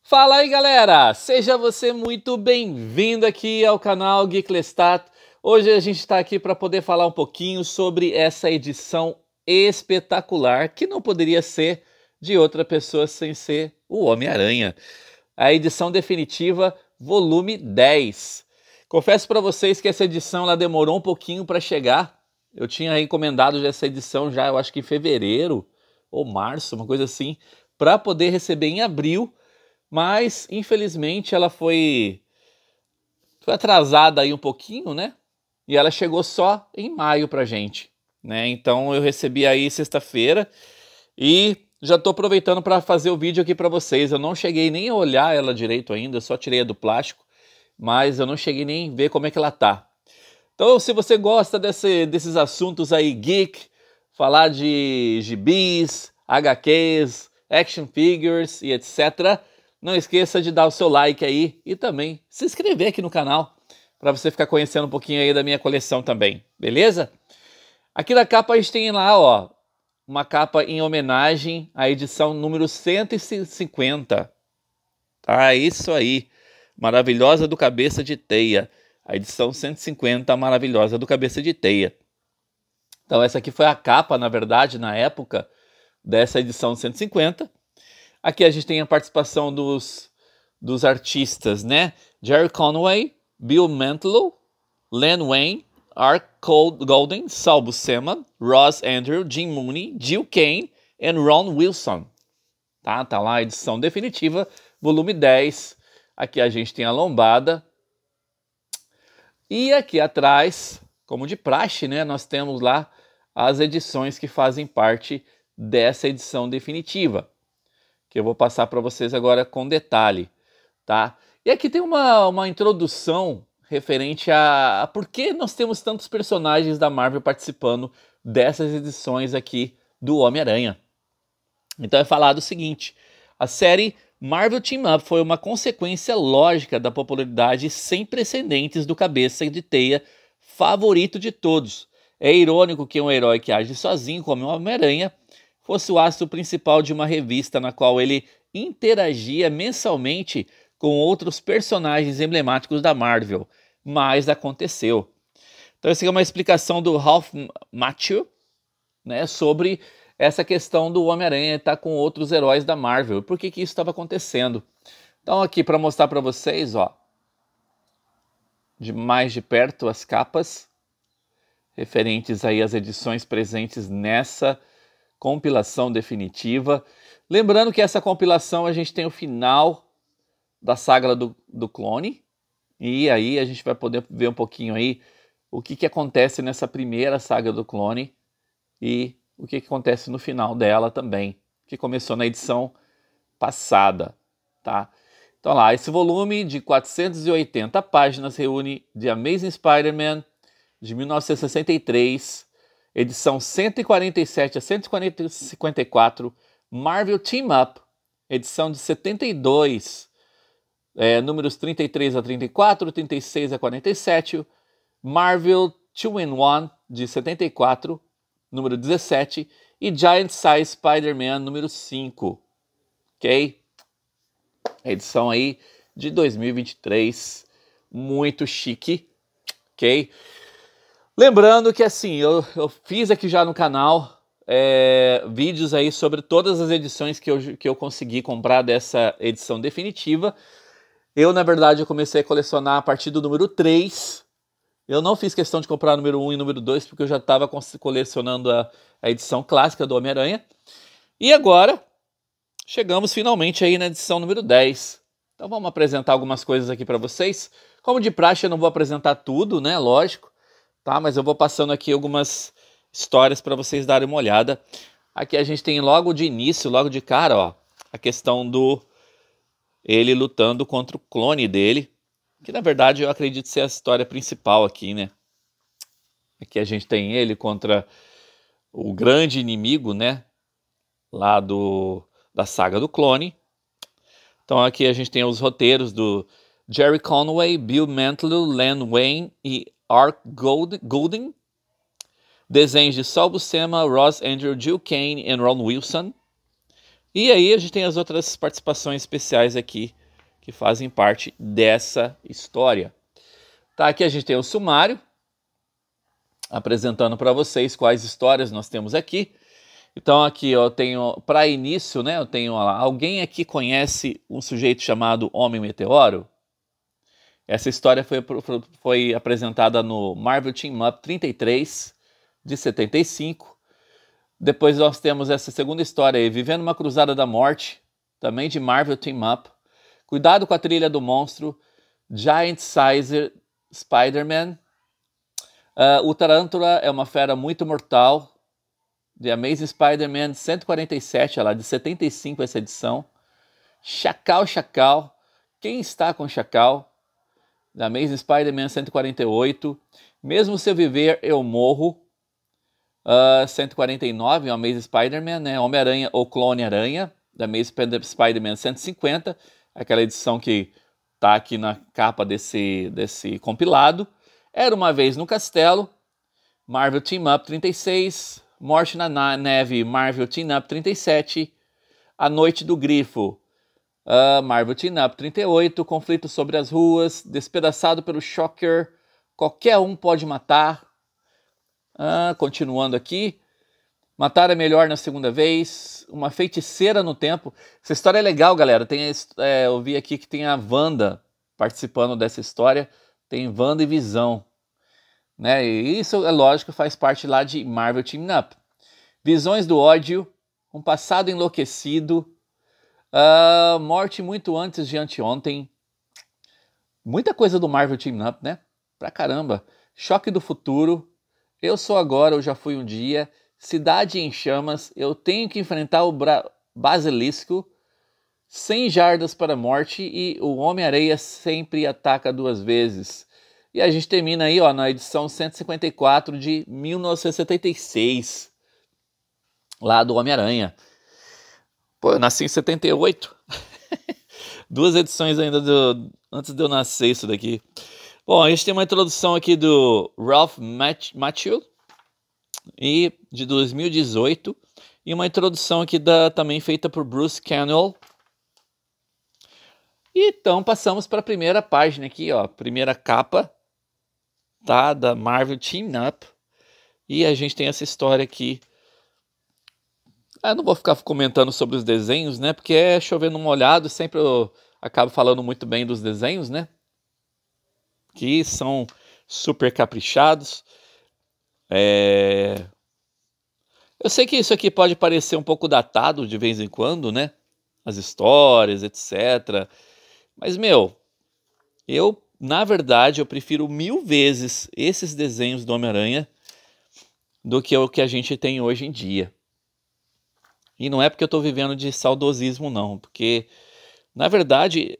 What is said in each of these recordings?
Fala aí, galera! Seja você muito bem-vindo aqui ao canal Geek Lestat. Hoje a gente está aqui para poder falar um pouquinho sobre essa edição espetacular que não poderia ser de outra pessoa sem ser o Homem-Aranha. A edição definitiva, volume 10. Confesso para vocês que essa edição ela demorou um pouquinho para chegar. Eu tinha encomendado essa edição já, eu acho que em fevereiro ou março, uma coisa assim, para poder receber em abril. Mas, infelizmente, ela foi atrasada aí um pouquinho, né? E ela chegou só em maio pra gente, né? Então eu recebi aí sexta-feira e já tô aproveitando para fazer o vídeo aqui para vocês. Eu não cheguei nem a olhar ela direito ainda, só tirei a do plástico, mas eu não cheguei nem a ver como é que ela tá. Então, se você gosta desses assuntos aí geek, falar de gibis, HQs, action figures e etc., não esqueça de dar o seu like aí e também se inscrever aqui no canal para você ficar conhecendo um pouquinho aí da minha coleção também, beleza? Aqui na capa a gente tem lá, ó, uma capa em homenagem à edição número 150. Tá, isso aí, maravilhosa do Cabeça de Teia. A edição 150 maravilhosa do Cabeça de Teia. Então essa aqui foi a capa, na verdade, na época dessa edição 150. Aqui a gente tem a participação dos artistas, né? Jerry Conway, Bill Mantlo, Len Wein, Art Golden, Sal Buscema, Ross Andrew, Jim Mooney, Jill Kane e Ron Wilson. Tá lá a edição definitiva, volume 10. Aqui a gente tem a lombada. E aqui atrás, como de praxe, né? Nós temos lá as edições que fazem parte dessa edição definitiva, que eu vou passar para vocês agora com detalhe, tá? E aqui tem uma introdução referente a por que nós temos tantos personagens da Marvel participando dessas edições aqui do Homem-Aranha. Então é falado o seguinte: a série Marvel Team Up foi uma consequência lógica da popularidade sem precedentes do Cabeça de Teia, favorito de todos. É irônico que um herói que age sozinho, como o Homem-Aranha, fosse o astro principal de uma revista na qual ele interagia mensalmente com outros personagens emblemáticos da Marvel, mas aconteceu. Então essa aqui é uma explicação do Ralph Macchio, né, sobre essa questão do Homem-Aranha estar com outros heróis da Marvel. Por que isso estava acontecendo? Então aqui para mostrar para vocês, ó, de mais de perto as capas referentes aí às edições presentes nessa compilação definitiva. Lembrando que essa compilação a gente tem o final da saga do clone. E aí a gente vai poder ver um pouquinho aí o que acontece nessa primeira saga do clone e o que acontece no final dela também, que começou na edição passada, tá? Então lá, esse volume de 480 páginas reúne The Amazing Spider-Man de 1963, edição 147 a 154, Marvel Team Up, edição de 72, números 33 a 34, 36 a 47, Marvel 2-in-1 de 74, número 17, e Giant Size Spider-Man número 5, ok? Edição aí de 2023, muito chique, ok? Lembrando que assim, eu fiz aqui já no canal vídeos aí sobre todas as edições que eu consegui comprar dessa edição definitiva. Eu, na verdade, eu comecei a colecionar a partir do número 3. Eu não fiz questão de comprar o número 1 e o número 2, porque eu já estava colecionando a edição clássica do Homem-Aranha. E agora, chegamos finalmente aí na edição número 10. Então vamos apresentar algumas coisas aqui para vocês. Como de praxe, eu não vou apresentar tudo, né? Lógico. Tá, mas eu vou passando aqui algumas histórias para vocês darem uma olhada. Aqui a gente tem logo de início, logo de cara, ó, a questão do ele lutando contra o clone dele, que na verdade eu acredito ser a história principal aqui, né? Aqui a gente tem ele contra o grande inimigo, né? Lá da saga do clone. Então aqui a gente tem os roteiros do Jerry Conway, Bill Mantlo, Len Wein e Art Golden. Desenhos de Sal Buscema, Ross Andrew, Jill Kane e Ron Wilson. E aí a gente tem as outras participações especiais aqui que fazem parte dessa história. Tá, aqui a gente tem o sumário, apresentando para vocês quais histórias nós temos aqui. Então aqui eu tenho, para início, né, eu tenho lá, alguém aqui conhece um sujeito chamado Homem Meteoro? Essa história foi apresentada no Marvel Team Up 33, de 75. Depois nós temos essa segunda história aí, Vivendo uma Cruzada da Morte, também de Marvel Team Up. Cuidado com a Trilha do Monstro, Giant Size Spider-Man. O Tarântula é uma fera muito mortal, The Amazing Spider-Man 147, lá de 75 essa edição. Chacal, Chacal, Quem Está com Chacal, The Amazing Spider-Man 148. Mesmo Se Eu Viver, Eu Morro, 149, o Amazing Spider-Man, né? Homem-Aranha ou Clone Aranha, The Amazing Spider-Man 150, aquela edição que tá aqui na capa desse compilado. Era Uma Vez no Castelo, Marvel Team Up 36, Morte na Neve, Marvel Team Up 37, A Noite do Grifo, Marvel Team Up 38, Conflito sobre as Ruas, Despedaçado pelo Shocker, Qualquer Um Pode Matar. Continuando aqui, Matar é Melhor na Segunda Vez, Uma Feiticeira no Tempo. Essa história é legal, galera. Eu vi aqui que tem a Wanda participando dessa história. Tem Wanda e Visão, né? E isso, é lógico, faz parte lá de Marvel Team Up. Visões do Ódio, Um Passado Enlouquecido, Morte Muito Antes de Anteontem. Muita coisa do Marvel Team Up, né? Pra caramba. Choque do Futuro, Eu Sou Agora, Eu Já Fui Um Dia, Cidade em Chamas, Eu Tenho que Enfrentar o Basilisco, 100 Jardas para a Morte e O Homem-Areia Sempre Ataca Duas Vezes. E a gente termina aí, ó, na edição 154 de 1976, lá do Homem-Aranha. Pô, eu nasci em 78. Duas edições ainda antes de eu nascer isso daqui. Bom, a gente tem uma introdução aqui do Ralph Macchio, de 2018, e uma introdução aqui também feita por Bruce Cannell. E então passamos para a primeira página aqui, ó, primeira capa, tá, da Marvel Team Up, e a gente tem essa história aqui. Eu não vou ficar comentando sobre os desenhos, né, porque é chovendo molhado, sempre eu acabo falando muito bem dos desenhos, né, que são super caprichados. Eu sei que isso aqui pode parecer um pouco datado de vez em quando, né, as histórias, etc. Mas, na verdade, eu prefiro 1000 vezes esses desenhos do Homem-Aranha do que o que a gente tem hoje em dia. E não é porque eu estou vivendo de saudosismo, não, porque, na verdade,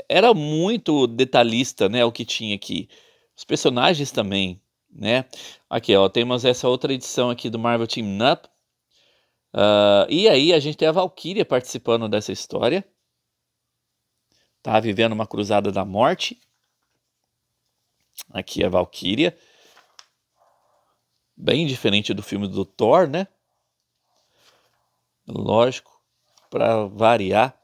era muito detalhista, né, o que tinha aqui. Os personagens também, né? Aqui, ó, temos essa outra edição aqui do Marvel Team Up. E aí a gente tem a Valkyria participando dessa história. Tá vivendo uma cruzada da morte. Aqui a Valkyria. Bem diferente do filme do Thor, né? Lógico, para variar.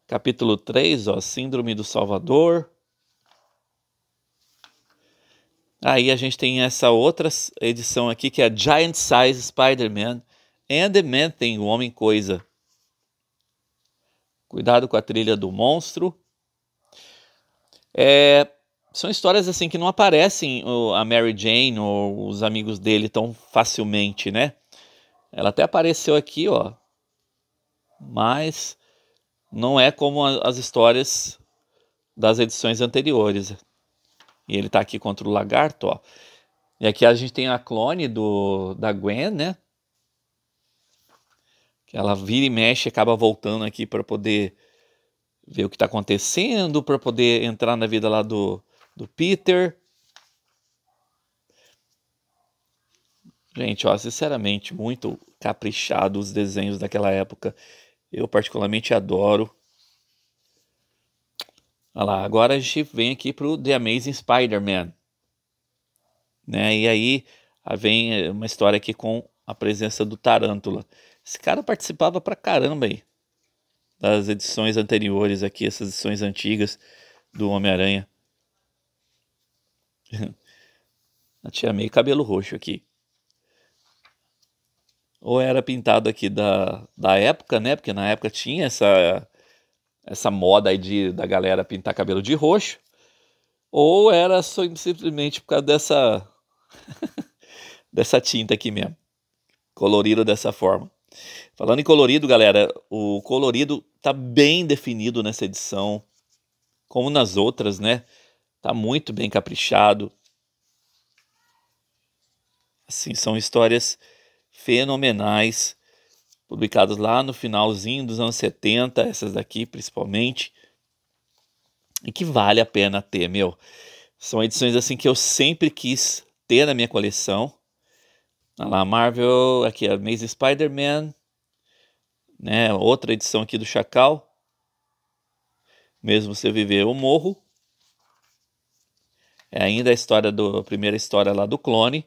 Capítulo 3, ó, Síndrome do Salvador. Aí a gente tem essa outra edição aqui, que é a Giant Size Spider-Man and the Man-Thing, o Homem-Coisa. Cuidado com a Trilha do Monstro. São histórias assim que não aparecem a Mary Jane ou os amigos dele tão facilmente, né? Ela até apareceu aqui, ó. Mas não é como as histórias das edições anteriores. E ele tá aqui contra o Lagarto, ó. E aqui a gente tem a clone da Gwen, né? Que ela vira e mexe e acaba voltando aqui para poder ver o que tá acontecendo, para poder entrar na vida lá do Peter. Gente, ó, sinceramente, muito caprichado os desenhos daquela época. Eu particularmente adoro. Olha lá, agora a gente vem aqui pro The Amazing Spider-Man, né? E aí vem uma história aqui com a presença do Tarântula. Esse cara participava pra caramba aí das edições anteriores aqui, essas edições antigas do Homem-Aranha. Tinha meio cabelo roxo aqui. Ou era pintado aqui da época, né? Porque na época tinha essa moda aí da galera pintar cabelo de roxo. Ou era simplesmente por causa dessa tinta aqui mesmo. Colorido dessa forma. Falando em colorido, galera, o colorido tá bem definido nessa edição. Como nas outras, né? Tá muito bem caprichado. Assim, são histórias fenomenais, publicadas lá no finalzinho dos anos 70, essas daqui principalmente, e que vale a pena ter, meu. São edições assim que eu sempre quis ter na minha coleção. Olha lá, Marvel, aqui Amazing Spider-Man, né? Outra edição aqui do Chacal. Mesmo Você Viver, Eu Morro. É ainda a primeira história lá do clone.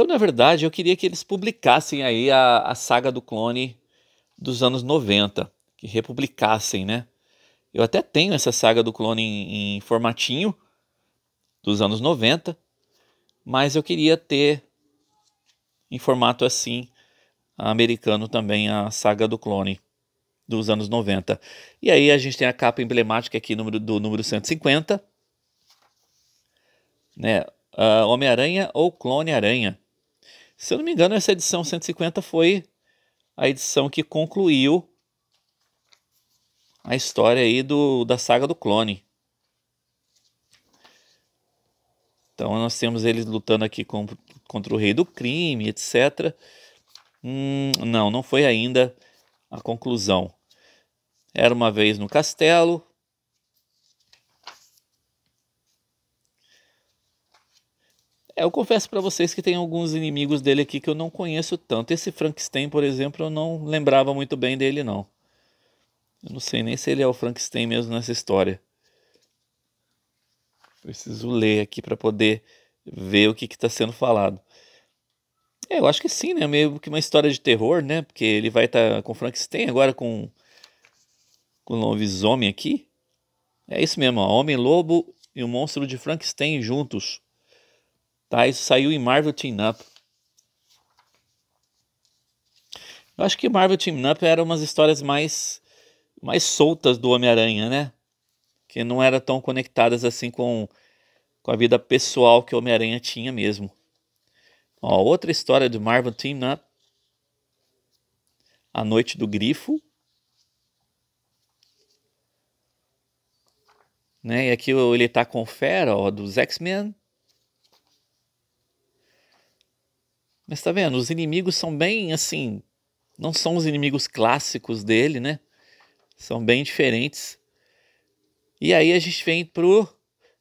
Na verdade, eu queria que eles publicassem aí a saga do clone dos anos 90, que republicassem, né? Eu até tenho essa saga do clone em formatinho dos anos 90, mas eu queria ter em formato assim, americano também, a saga do clone dos anos 90. E aí a gente tem a capa emblemática aqui do número 150, né? Homem-Aranha ou Clone-Aranha. Se eu não me engano, essa edição 150 foi a edição que concluiu a história aí da saga do clone. Então nós temos eles lutando aqui contra o Rei do Crime, etc. Não foi ainda a conclusão. Era uma vez no castelo. Eu confesso para vocês que tem alguns inimigos dele aqui que eu não conheço tanto. Esse Frankenstein, por exemplo, eu não lembrava muito bem dele, não. Eu não sei nem se ele é o Frankenstein mesmo nessa história. Preciso ler aqui para poder ver o que está sendo falado. Eu acho que sim, né? Meio que uma história de terror, né? Porque ele vai estar com Frankenstein agora com o lobisomem aqui. É isso mesmo, ó. Homem-Lobo e o monstro de Frankenstein juntos. Tá? Isso saiu em Marvel Team Up. Eu acho que Marvel Team Up eram umas histórias mais soltas do Homem-Aranha, né? Que não eram tão conectadas assim com a vida pessoal que o Homem-Aranha tinha mesmo. Ó, outra história do Marvel Team Up. A Noite do Grifo. Né? E aqui ele tá com o Fera, ó, dos X-Men. Mas tá vendo? Os inimigos são bem assim. Não são os inimigos clássicos dele, né? São bem diferentes. E aí a gente vem pro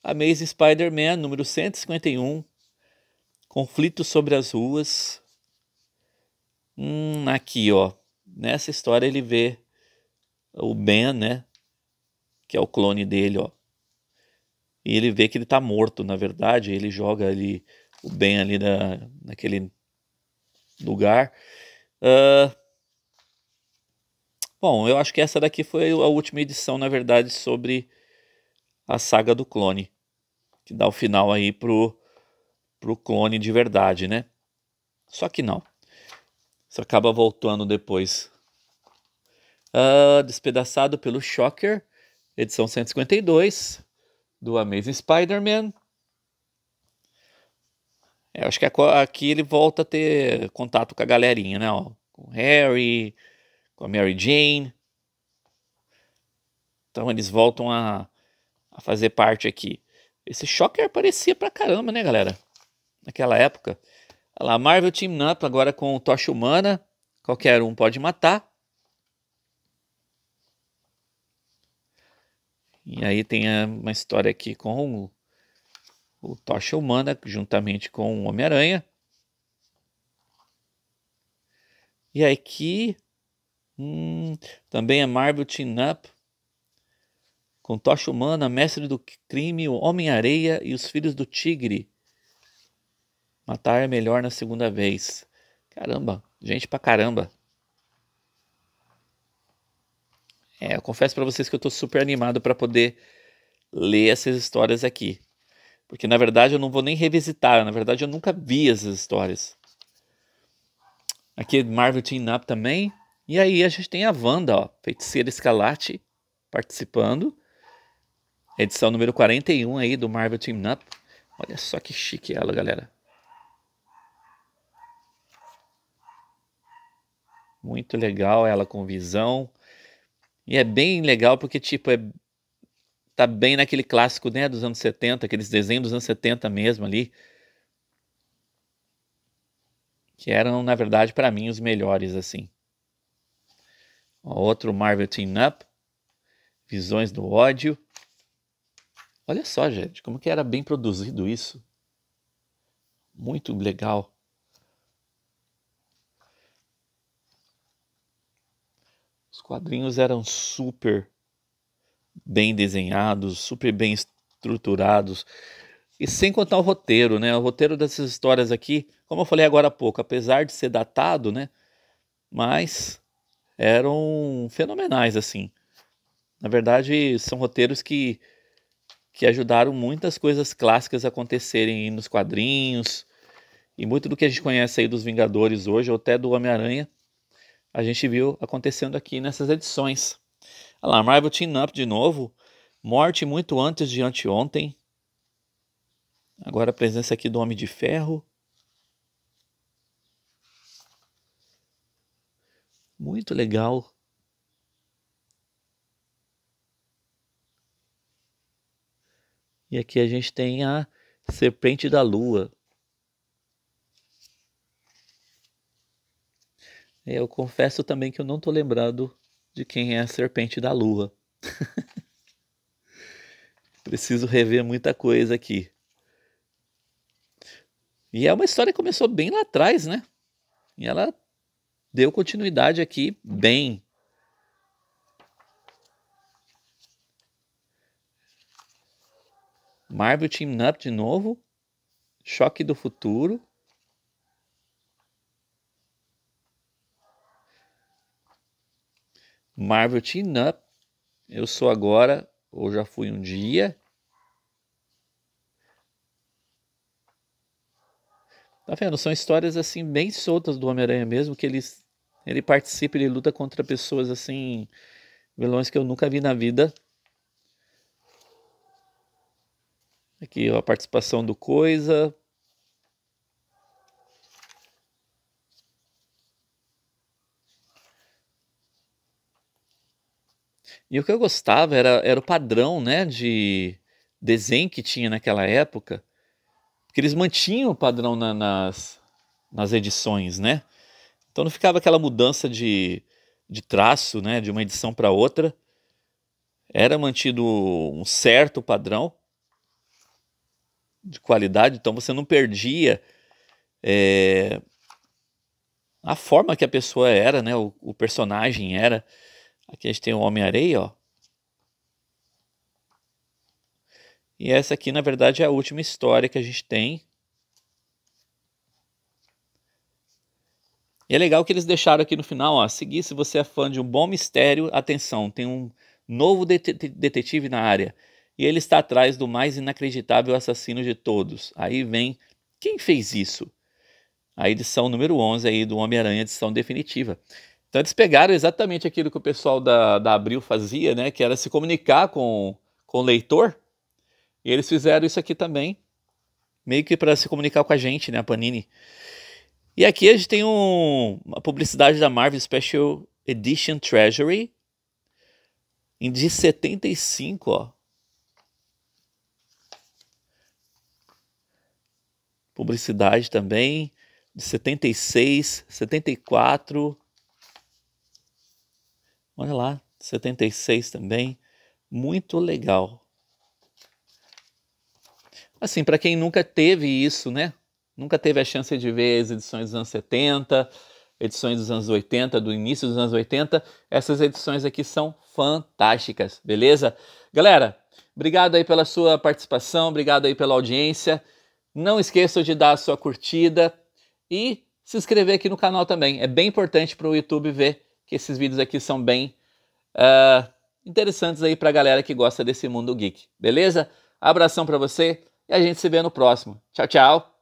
Amazing Spider-Man, número 151. Conflito sobre as ruas. Aqui, ó. Nessa história ele vê o Ben, né? Que é o clone dele, ó. E ele vê que ele tá morto, na verdade. Ele joga ali o Ben ali naquele lugar. Bom, eu acho que essa daqui foi a última edição, na verdade, sobre a saga do clone. Que dá o final aí pro clone de verdade, né? Só que não. Isso acaba voltando depois. Despedaçado pelo Shocker, edição 152 do Amazing Spider-Man. Acho que aqui ele volta a ter contato com a galerinha, né? Ó, com o Harry, com a Mary Jane. Então eles voltam a fazer parte aqui. Esse Shocker aparecia pra caramba, né, galera? Naquela época. Olha lá, Marvel Team Up agora com Tocha Humana. Qualquer um pode matar. E aí tem uma história aqui com o Tocha Humana, juntamente com o Homem-Aranha. E aqui também é Marvel Team Up com Tocha Humana, Mestre do Crime, o Homem-Areia e os Filhos do Tigre. Matar é melhor na segunda vez. Caramba, gente pra caramba. Eu confesso pra vocês que eu tô super animado pra poder ler essas histórias aqui. Porque na verdade eu não vou nem revisitar, na verdade eu nunca vi essas histórias. Aqui Marvel Team Up também. E aí a gente tem a Wanda, ó, Feiticeira Escarlate, participando. Edição número 41 aí do Marvel Team Up. Olha só que chique ela, galera. Muito legal ela com Visão. E é bem legal porque, tipo, tá bem naquele clássico, né, dos anos 70, aqueles desenhos dos anos 70 mesmo ali. Que eram, na verdade, para mim, os melhores, assim. Ó, outro Marvel Team Up. Visões do Ódio. Olha só, gente, como que era bem produzido isso. Muito legal. Os quadrinhos eram super bem desenhados, super bem estruturados. E sem contar o roteiro, né? O roteiro dessas histórias aqui, como eu falei agora há pouco, apesar de ser datado, né? Mas eram fenomenais, assim. Na verdade, são roteiros que ajudaram muitas coisas clássicas a acontecerem nos quadrinhos. E muito do que a gente conhece aí dos Vingadores hoje, ou até do Homem-Aranha, a gente viu acontecendo aqui nessas edições. Olha lá, Marvel Team Up de novo. Morte muito antes de anteontem. Agora a presença aqui do Homem de Ferro. Muito legal. E aqui a gente tem a Serpente da Lua. Eu confesso também que eu não estou lembrado de quem é a Serpente da Lua. Preciso rever muita coisa aqui. E é uma história que começou bem lá atrás, né? E ela deu continuidade aqui bem. Marvel Team Up de novo. Choque do Futuro. Marvel Team Up. Eu sou agora, ou já fui um dia. Tá vendo? São histórias assim bem soltas do Homem-Aranha mesmo, que ele participa, ele luta contra pessoas assim, vilões que eu nunca vi na vida. Aqui ó, a participação do Coisa. E o que eu gostava era o padrão, né, de desenho que tinha naquela época, porque eles mantinham o padrão nas edições, né? Então não ficava aquela mudança de traço, né, de uma edição para outra. Era mantido um certo padrão de qualidade, então você não perdia a forma que a pessoa era, né, o personagem era. Aqui a gente tem o Homem-Areia, ó. E essa aqui, na verdade, é a última história que a gente tem. E é legal que eles deixaram aqui no final, ó, seguir se você é fã de um bom mistério, atenção, tem um novo detetive na área. E ele está atrás do mais inacreditável assassino de todos. Aí vem, quem fez isso? A edição número 11 aí do Homem-Aranha, edição definitiva. Então eles pegaram exatamente aquilo que o pessoal da Abril fazia, né? Que era se comunicar com o leitor. E eles fizeram isso aqui também, meio que para se comunicar com a gente, né? A Panini. E aqui a gente tem uma publicidade da Marvel Special Edition Treasury de 75, ó. Publicidade também de 76, 74. Olha lá, 76 também. Muito legal. Assim, para quem nunca teve isso, né? Nunca teve a chance de ver as edições dos anos 70, edições dos anos 80, do início dos anos 80, essas edições aqui são fantásticas, beleza? Galera, obrigado aí pela sua participação, obrigado aí pela audiência. Não esqueçam de dar a sua curtida e se inscrever aqui no canal também. É bem importante para o YouTube ver que esses vídeos aqui são bem interessantes aí para a galera que gosta desse mundo geek. Beleza? Abração para você e a gente se vê no próximo. Tchau, tchau!